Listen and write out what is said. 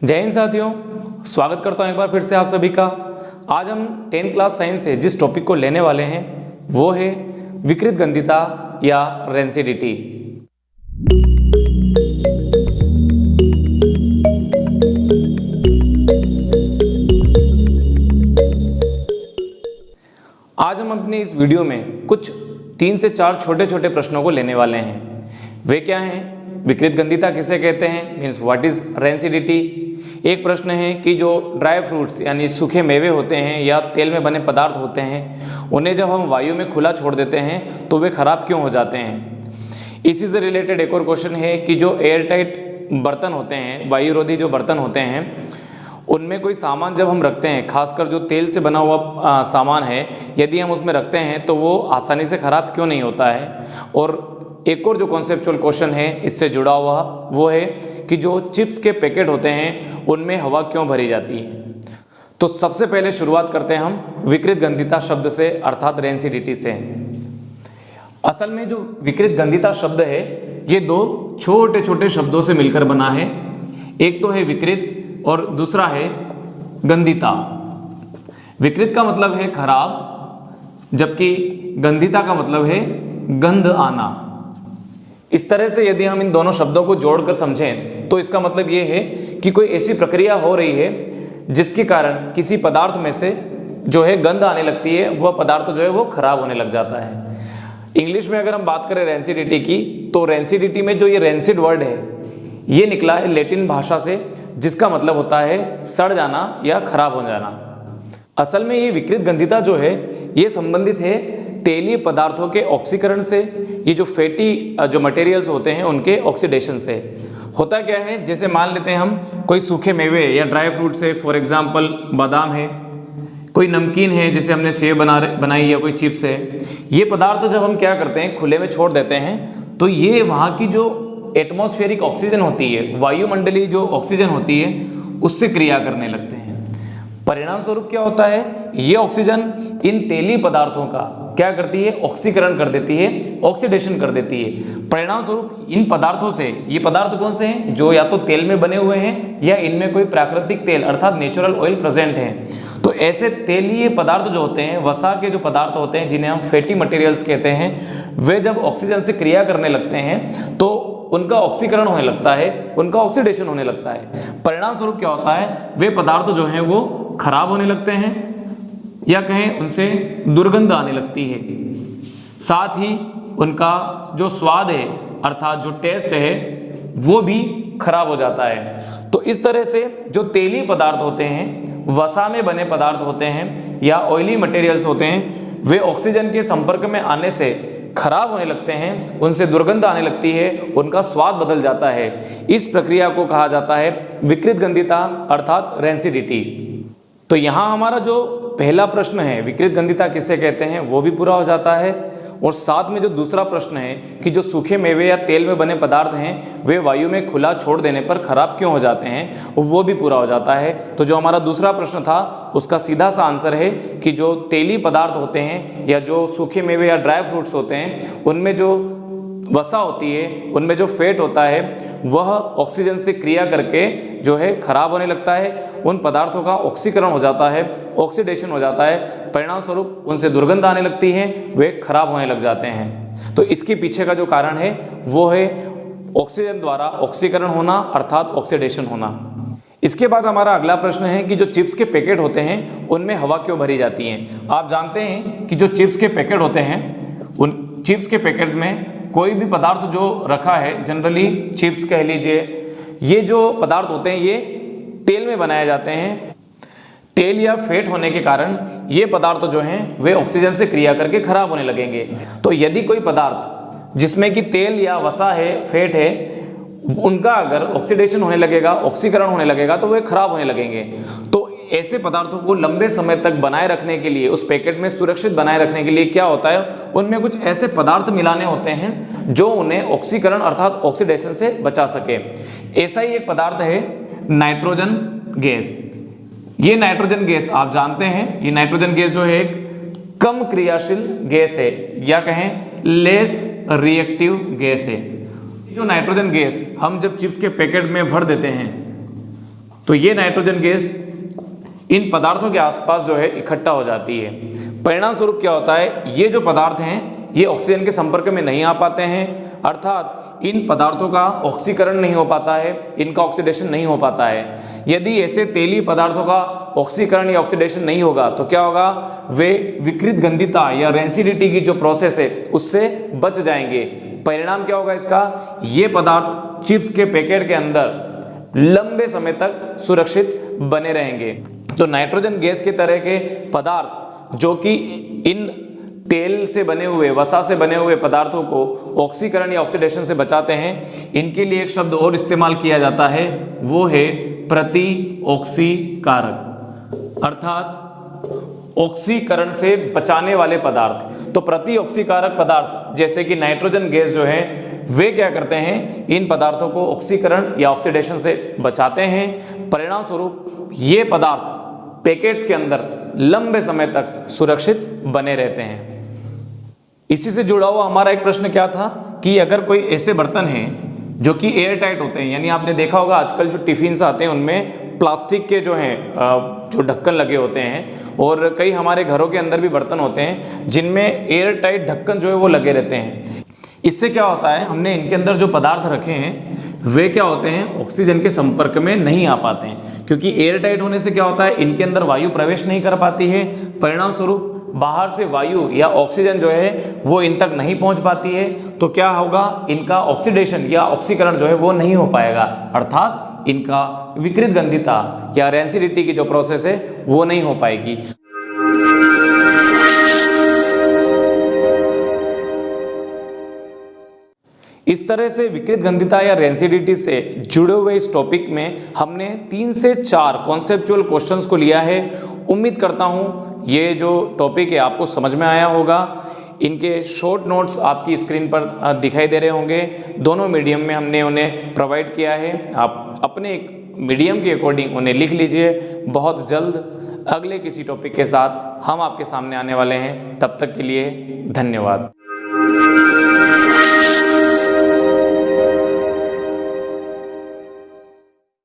जय हिंद साथियों, स्वागत करता हूं एक बार फिर से आप सभी का। आज हम 10th क्लास साइंस से जिस टॉपिक को लेने वाले हैं वो है विकृत गंधिता या रेंसिडिटी। आज हम अपनी इस वीडियो में कुछ 3 से 4 छोटे छोटे प्रश्नों को लेने वाले हैं। वे क्या हैं? विकृत गंधिता किसे कहते हैं, मीन्स व्हाट इज रेंसिडिटी। एक प्रश्न है कि जो ड्राई फ्रूट्स यानी सूखे मेवे होते हैं या तेल में बने पदार्थ होते हैं, उन्हें जब हम वायु में खुला छोड़ देते हैं तो वे खराब क्यों हो जाते हैं। इसी से रिलेटेड एक और क्वेश्चन है कि जो एयर टाइट बर्तन होते हैं, वायुरोधी जो बर्तन होते हैं, उनमें कोई सामान जब हम रखते हैं, खासकर जो तेल से बना हुआ सामान है, यदि हम उसमें रखते हैं तो वो आसानी से ख़राब क्यों नहीं होता है। और एक और जो कॉन्सेप्चुअल क्वेश्चन है इससे जुड़ा हुआ वो है कि जो चिप्स के पैकेट होते हैं उनमें हवा क्यों भरी जाती है। तो सबसे पहले शुरुआत करते हैं हम विकृत गंधिता शब्द से, अर्थात रेंसिडिटी से। असल में जो विकृत गंधिता शब्द है ये 2 छोटे छोटे शब्दों से मिलकर बना है। एक तो है विकृत और दूसरा है गंधिता। विकृत का मतलब है खराब, जबकि गंधिता का मतलब है गंध आना। इस तरह से यदि हम इन दोनों शब्दों को जोड़कर समझें तो इसका मतलब ये है कि कोई ऐसी प्रक्रिया हो रही है जिसके कारण किसी पदार्थ में से जो है गंध आने लगती है, वह पदार्थ जो है वो खराब होने लग जाता है। इंग्लिश में अगर हम बात करें रेंसिडिटी की, तो रेंसिडिटी में जो ये रेंसिड वर्ड है ये निकला है लैटिन भाषा से, जिसका मतलब होता है सड़ जाना या खराब हो जाना। असल में ये विकृत गंधिता जो है ये संबंधित है तेलीय पदार्थों के ऑक्सीकरण से। ये जो फैटी जो मटेरियल्स होते हैं उनके ऑक्सीडेशन से। होता क्या है, जैसे मान लेते हैं हम कोई सूखे मेवे या ड्राई फ्रूट्स है, फॉर एग्जांपल बादाम है, कोई नमकीन है जैसे हमने सेव बनाई या कोई चिप्स है। ये पदार्थ जब हम क्या करते हैं खुले में छोड़ देते हैं तो ये वहाँ की जो एटमॉस्फेरिक ऑक्सीजन होती है, वायुमंडलीय जो ऑक्सीजन होती है, उससे क्रिया करने लगते हैं। परिणाम स्वरूप क्या होता है, ये ऑक्सीजन इन तेलीय पदार्थों का क्या करती है, ऑक्सीकरण कर देती है, ऑक्सीडेशन कर देती है। परिणाम स्वरूप इन पदार्थों से, ये पदार्थ कौन से हैं, जो या तो तेल में बने हुए हैं या इनमें कोई प्राकृतिक तेल अर्थात नेचुरल ऑयल प्रेजेंट है। तो ऐसे तेलीय पदार्थ जो होते हैं, वसा के जो पदार्थ होते हैं जिन्हें हम फैटी मटेरियल्स कहते हैं, वे जब ऑक्सीजन से क्रिया करने लगते हैं तो उनका ऑक्सीकरण होने लगता है, उनका ऑक्सीडेशन होने लगता है। परिणाम स्वरूप क्या होता है, वे पदार्थ जो हैं वो खराब होने लगते हैं या कहें उनसे दुर्गंध आने लगती है। साथ ही उनका जो स्वाद है अर्थात जो टेस्ट है वो भी खराब हो जाता है। तो इस तरह से जो तेलीय पदार्थ होते हैं, वसा में बने पदार्थ होते हैं या ऑयली मटेरियल्स होते हैं, वे ऑक्सीजन के संपर्क में आने से खराब होने लगते हैं, उनसे दुर्गंध आने लगती है, उनका स्वाद बदल जाता है। इस प्रक्रिया को कहा जाता है विकृत गंधिता अर्थात रेंसिडिटी। तो यहाँ हमारा जो पहला प्रश्न है विकृत गंधिता किसे कहते हैं वो भी पूरा हो जाता है, और साथ में जो दूसरा प्रश्न है कि जो सूखे मेवे या तेल में बने पदार्थ हैं वे वायु में खुला छोड़ देने पर खराब क्यों हो जाते हैं, वो भी पूरा हो जाता है। तो जो हमारा दूसरा प्रश्न था उसका सीधा सा आंसर है कि जो तेलीय पदार्थ होते हैं या जो सूखे मेवे या ड्राई फ्रूट्स होते हैं उनमें जो वसा होती है, उनमें जो फैट होता है, वह ऑक्सीजन से क्रिया करके जो है खराब होने लगता है। उन पदार्थों का ऑक्सीकरण हो जाता है, ऑक्सीडेशन हो जाता है। परिणाम स्वरूप उनसे दुर्गंध आने लगती है, वे खराब होने लग जाते हैं। तो इसके पीछे का जो कारण है वो है ऑक्सीजन द्वारा ऑक्सीकरण होना अर्थात ऑक्सीडेशन होना। इसके बाद हमारा अगला प्रश्न है कि जो चिप्स के पैकेट होते हैं उनमें हवा क्यों भरी जाती है। आप जानते हैं कि जो चिप्स के पैकेट होते हैं, उन चिप्स के पैकेट में कोई भी पदार्थ जो रखा है, जनरली चिप्स कह लीजिए, ये जो पदार्थ होते हैं ये तेल में बनाए जाते हैं। तेल या फैट होने के कारण ये पदार्थ जो हैं वे ऑक्सीजन से क्रिया करके खराब होने लगेंगे। तो यदि कोई पदार्थ जिसमें कि तेल या वसा है, फैट है, उनका अगर ऑक्सीडेशन होने लगेगा, ऑक्सीकरण होने लगेगा, तो वे खराब होने लगेंगे। तो ऐसे पदार्थों को लंबे समय तक बनाए रखने के लिए, उस पैकेट में सुरक्षित बनाए रखने के लिए क्या होता है, उनमें कुछ ऐसे पदार्थ मिलाने होते हैं जो उन्हें ऑक्सीकरण अर्थात ऑक्सीडेशन से बचा सके। ऐसा ही एक पदार्थ है नाइट्रोजन गैस। ये नाइट्रोजन गैस आप जानते हैं, ये नाइट्रोजन गैस जो है एक कम क्रियाशील गैस है या कहें लेस रिएक्टिव गैस है। जो नाइट्रोजन गैस हम जब चिप्स के पैकेट में भर देते हैं तो ये नाइट्रोजन गैस इन पदार्थों के आसपास जो है इकट्ठा हो जाती है। परिणाम स्वरूप क्या होता है, ये जो पदार्थ हैं ये ऑक्सीजन के संपर्क में नहीं आ पाते हैं, अर्थात इन पदार्थों का ऑक्सीकरण नहीं हो पाता है, इनका ऑक्सीडेशन नहीं हो पाता है। यदि ऐसे तेलीय पदार्थों का ऑक्सीकरण या ऑक्सीडेशन नहीं होगा तो क्या होगा, वे विकृत गंधिता या रेंसिडिटी की जो प्रोसेस है उससे बच जाएंगे। परिणाम क्या होगा इसका, ये पदार्थ चिप्स के पैकेट के अंदर लंबे समय तक सुरक्षित बने रहेंगे। तो नाइट्रोजन गैस के तरह के पदार्थ जो कि इन तेल से बने हुए, वसा से बने हुए पदार्थों को ऑक्सीकरण या ऑक्सीडेशन से बचाते हैं, इनके लिए एक शब्द और इस्तेमाल किया जाता है, वो है प्रतिऑक्सीकारक, अर्थात ऑक्सीकरण से बचाने वाले पदार्थ। तो प्रतिऑक्सीकारक पदार्थ जैसे कि नाइट्रोजन गैस जो है वे क्या करते हैं, इन पदार्थों को ऑक्सीकरण या ऑक्सीडेशन से बचाते हैं। परिणाम स्वरूप ये पदार्थ पैकेट्स के अंदर लंबे समय तक सुरक्षित बने रहते हैं। इसी से जुड़ा हुआ हमारा एक प्रश्न क्या था कि अगर कोई ऐसे बर्तन हैं जो कि एयर टाइट होते हैं, यानी आपने देखा होगा आजकल जो टिफिन्स आते हैं उनमें प्लास्टिक के जो हैं जो ढक्कन लगे होते हैं, और कई हमारे घरों के अंदर भी बर्तन होते हैं जिनमें एयर टाइट ढक्कन जो है वो लगे रहते हैं। इससे क्या होता है, हमने इनके अंदर जो पदार्थ रखे हैं वे क्या होते हैं, ऑक्सीजन के संपर्क में नहीं आ पाते हैं, क्योंकि एयर टाइट होने से क्या होता है, इनके अंदर वायु प्रवेश नहीं कर पाती है। परिणाम स्वरूप बाहर से वायु या ऑक्सीजन जो है वो इन तक नहीं पहुंच पाती है। तो क्या होगा, इनका ऑक्सीडेशन या ऑक्सीकरण जो है वो नहीं हो पाएगा, अर्थात इनका विकृत गंधिता या रेंसिडिटी की जो प्रोसेस है वो नहीं हो पाएगी। इस तरह से विकृत गंधिता या रेंसिडिटी से जुड़े हुए इस टॉपिक में हमने 3 से 4 कॉन्सेप्चुअल क्वेश्चंस को लिया है। उम्मीद करता हूँ ये जो टॉपिक है आपको समझ में आया होगा। इनके शॉर्ट नोट्स आपकी स्क्रीन पर दिखाई दे रहे होंगे। दोनों मीडियम में हमने उन्हें प्रोवाइड किया है, आप अपने मीडियम के अकॉर्डिंग उन्हें लिख लीजिए। बहुत जल्द अगले किसी टॉपिक के साथ हम आपके सामने आने वाले हैं, तब तक के लिए धन्यवाद।